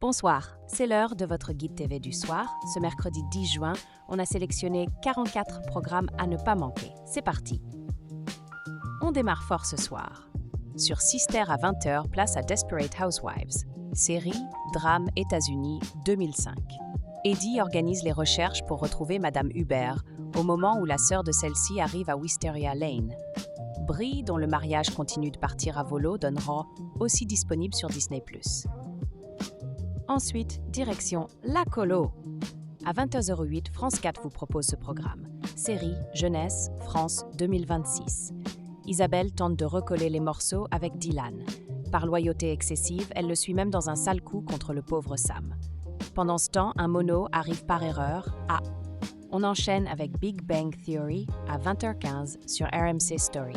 Bonsoir, c'est l'heure de votre guide TV du soir. Ce mercredi 10 juin, on a sélectionné 44 programmes à ne pas manquer. C'est parti! On démarre fort ce soir. Sur Sister à 20h, place à Desperate Housewives. Série, drame, États-Unis, 2005. Eddie organise les recherches pour retrouver Madame Hubert, au moment où la sœur de celle-ci arrive à Wisteria Lane. Brie, dont le mariage continue de partir à volo, donnera aussi disponible sur Disney+. Ensuite, direction La Colo. À 20h08, France 4 vous propose ce programme. Série, jeunesse, France 2026. Isabelle tente de recoller les morceaux avec Dylan. Par loyauté excessive, elle le suit même dans un sale coup contre le pauvre Sam. Pendant ce temps, un mono arrive par erreur à... On enchaîne avec Big Bang Theory à 20h15 sur RMC Story.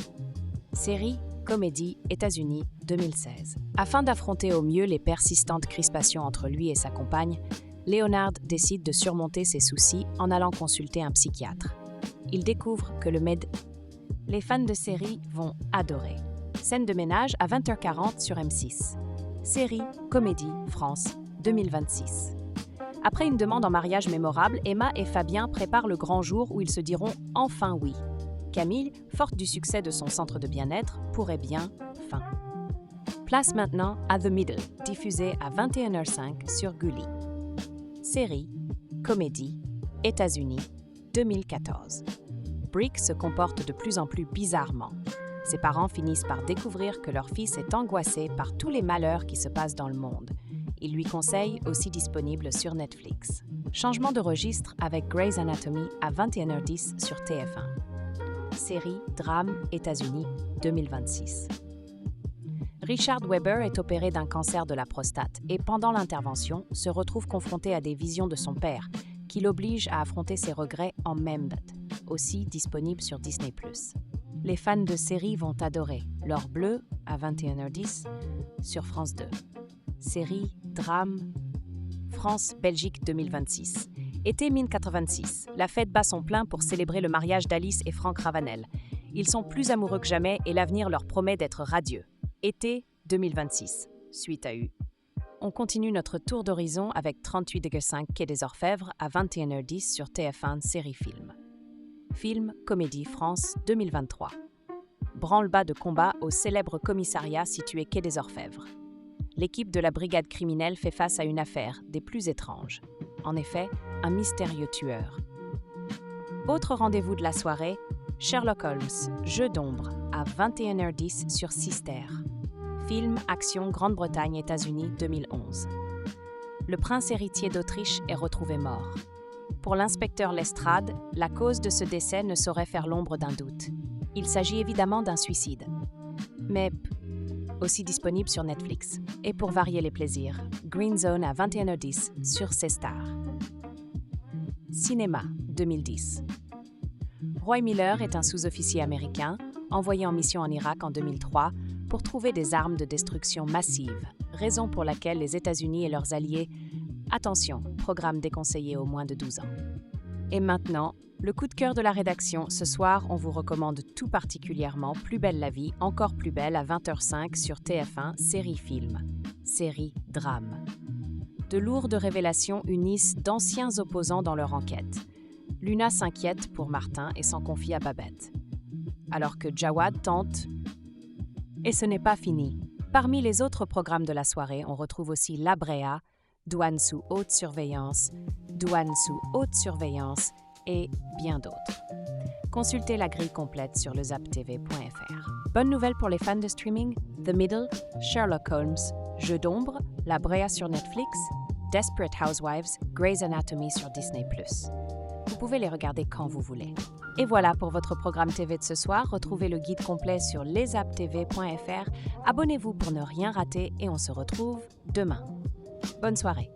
Série, comédie, États-Unis, 2016. Afin d'affronter au mieux les persistantes crispations entre lui et sa compagne, Leonard décide de surmonter ses soucis en allant consulter un psychiatre. Il découvre que Les fans de série vont adorer. Scène de ménage à 20h40 sur M6. Série, comédie, France, 2026. Après une demande en mariage mémorable, Emma et Fabien préparent le grand jour où ils se diront enfin oui. Camille, forte du succès de son centre de bien-être, pourrait bien fin. Place maintenant à The Middle, diffusé à 21h05 sur Gulli. Série, comédie, États-Unis, 2014. Brick se comporte de plus en plus bizarrement. Ses parents finissent par découvrir que leur fils est angoissé par tous les malheurs qui se passent dans le monde. Il lui conseille, aussi disponible sur Netflix. Changement de registre avec Grey's Anatomy à 21h10 sur TF1. Série, drame, États-Unis, 2026. Richard Weber est opéré d'un cancer de la prostate et pendant l'intervention se retrouve confronté à des visions de son père qui l'obligent à affronter ses regrets en Membed, aussi disponible sur Disney+. Les fans de série vont adorer L'Or Bleu à 21h10 sur France 2. Série, drame, France-Belgique 2026. Été 1086, la fête bat son plein pour célébrer le mariage d'Alice et Franck Ravanel. Ils sont plus amoureux que jamais et l'avenir leur promet d'être radieux. Été 2026, suite à U. On continue notre tour d'horizon avec 38,5 Quai des Orfèvres à 21h10 sur TF1 série-film. Film, comédie, France 2023. Branle-bas de combat au célèbre commissariat situé Quai des Orfèvres. L'équipe de la brigade criminelle fait face à une affaire des plus étranges. En effet, un mystérieux tueur. Autre rendez-vous de la soirée, Sherlock Holmes, Jeu d'ombre, à 21h10 sur Sister. Film, action, Grande-Bretagne, États-Unis, 2011. Le prince héritier d'Autriche est retrouvé mort. Pour l'inspecteur Lestrade, la cause de ce décès ne saurait faire l'ombre d'un doute. Il s'agit évidemment d'un suicide. Mais aussi disponible sur Netflix. Et pour varier les plaisirs, Green Zone à 21h10 sur C-Star. Cinéma, 2010. Roy Miller est un sous-officier américain envoyé en mission en Irak en 2003 pour trouver des armes de destruction massive, raison pour laquelle les États-Unis et leurs alliés, attention, programme déconseillé aux moins de 12 ans. Et maintenant, le coup de cœur de la rédaction, ce soir, on vous recommande tout particulièrement Plus belle la vie, encore plus belle à 20h05 sur TF1, série-film. Série, drame. De lourdes révélations unissent d'anciens opposants dans leur enquête. Luna s'inquiète pour Martin et s'en confie à Babette. Alors que Jawad tente... Et ce n'est pas fini. Parmi les autres programmes de la soirée, on retrouve aussi La Brea, Douane sous haute surveillance, Douane sous haute surveillance et bien d'autres. Consultez la grille complète sur lezaptv.fr. Bonne nouvelle pour les fans de streaming, The Middle, Sherlock Holmes, Jeu d'ombre, La Brea sur Netflix, Desperate Housewives, Grey's Anatomy sur Disney+. Vous pouvez les regarder quand vous voulez. Et voilà pour votre programme TV de ce soir. Retrouvez le guide complet sur lezaptv.fr. Abonnez-vous pour ne rien rater et on se retrouve demain. Bonne soirée.